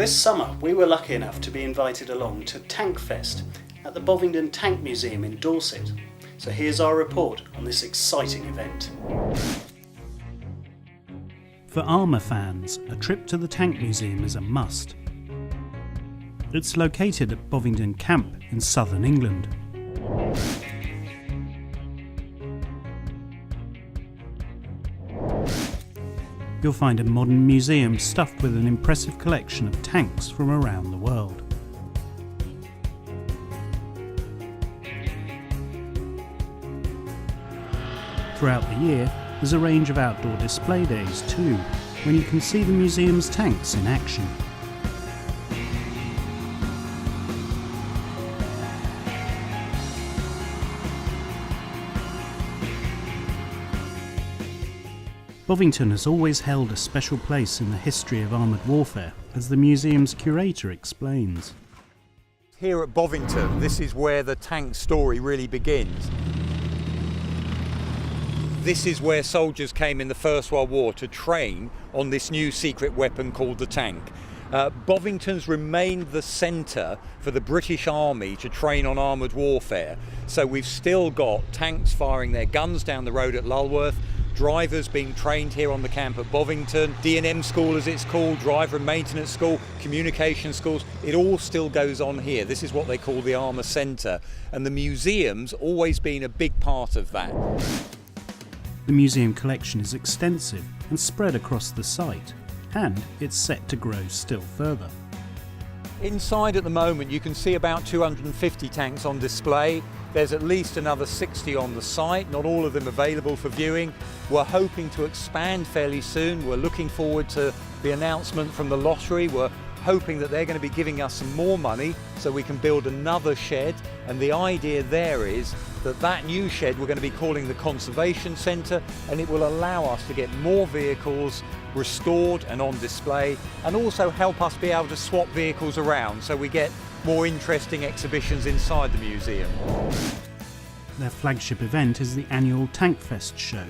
This summer we were lucky enough to be invited along to Tankfest at the Bovingdon Tank Museum in Dorset. So here's our report on this exciting event. For armour fans, a trip to the Tank Museum is a must. It's located at Bovingdon Camp in southern England. You'll find a modern museum stuffed with an impressive collection of tanks from around the world. Throughout the year, there's a range of outdoor display days too, when you can see the museum's tanks in action. Bovington has always held a special place in the history of armoured warfare, as the museum's curator explains. Here at Bovington, this is where the tank story really begins. This is where soldiers came in the First World War to train on this new secret weapon called the tank. Bovington's remained the centre for the British Army to train on armoured warfare. So we've still got tanks firing their guns down the road at Lulworth, drivers being trained here on the camp at Bovington, D&M school as it's called, driver and maintenance school, communication schools, it all still goes on here. This is what they call the Armour Centre, and the museum's always been a big part of that. The museum collection is extensive and spread across the site, and it's set to grow still further. Inside at the moment you can see about 250 tanks on display. There's at least another 60 on the site, not all of them available for viewing. We're hoping to expand fairly soon. We're looking forward to the announcement from the lottery. We're hoping that they're going to be giving us some more money so we can build another shed, and the idea there is that that new shed we're going to be calling the Conservation Centre, and it will allow us to get more vehicles restored and on display, and also help us be able to swap vehicles around so we get more interesting exhibitions inside the museum. Their flagship event is the annual Tankfest show,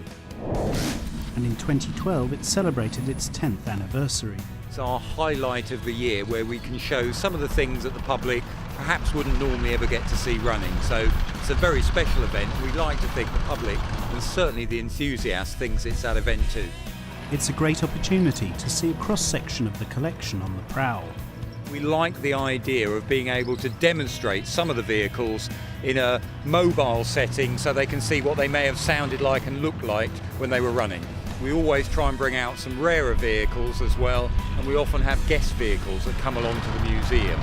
and in 2012 it celebrated its 10th anniversary. It's our highlight of the year, where we can show some of the things that the public perhaps wouldn't normally ever get to see running. So it's a very special event. We like to think the public, and certainly the enthusiasts, thinks it's that event too. It's a great opportunity to see a cross-section of the collection on the prowl. We like the idea of being able to demonstrate some of the vehicles in a mobile setting so they can see what they may have sounded like and looked like when they were running. We always try and bring out some rarer vehicles as well, and we often have guest vehicles that come along to the museum.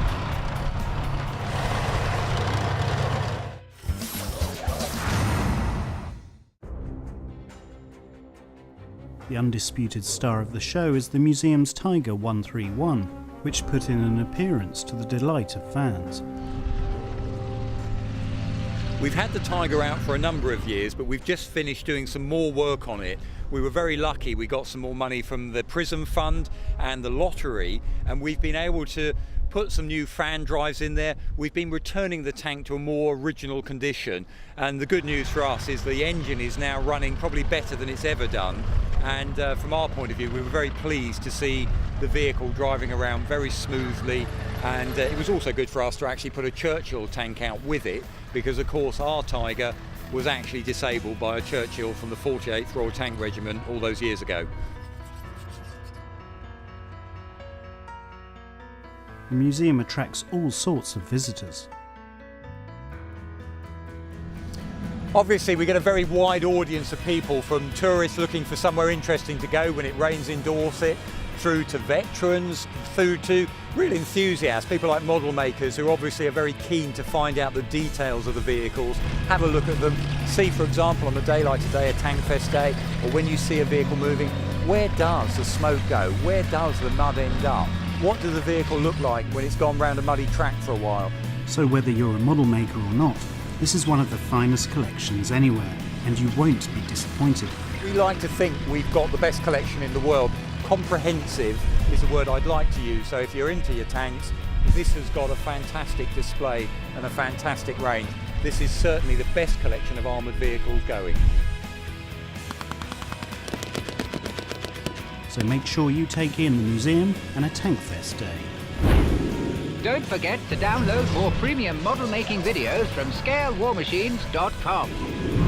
The undisputed star of the show is the museum's Tiger 131, which put in an appearance to the delight of fans. We've had the Tiger out for a number of years, but we've just finished doing some more work on it. We were very lucky, we got some more money from the Prism Fund and the lottery, and we've been able to put some new fan drives in there. We've been returning the tank to a more original condition, and the good news for us is the engine is now running probably better than it's ever done, and from our point of view we were very pleased to see the vehicle driving around very smoothly, and it was also good for us to actually put a Churchill tank out with it, because of course our Tiger was actually disabled by a Churchill from the 48th Royal Tank Regiment all those years ago. The museum attracts all sorts of visitors. Obviously we get a very wide audience of people, from tourists looking for somewhere interesting to go when it rains in Dorset, through to veterans, through to real enthusiasts, people like model makers who obviously are very keen to find out the details of the vehicles, have a look at them, see for example on a day like today, a Tankfest day, or when you see a vehicle moving, where does the smoke go, where does the mud end up? What does the vehicle look like when it's gone round a muddy track for a while? So whether you're a model maker or not, this is one of the finest collections anywhere, and you won't be disappointed. We like to think we've got the best collection in the world. Comprehensive is a word I'd like to use, so if you're into your tanks, this has got a fantastic display and a fantastic range. This is certainly the best collection of armoured vehicles going. So make sure you take in the museum and a Tankfest day. Don't forget to download more premium model making videos from scalewarmachines.com.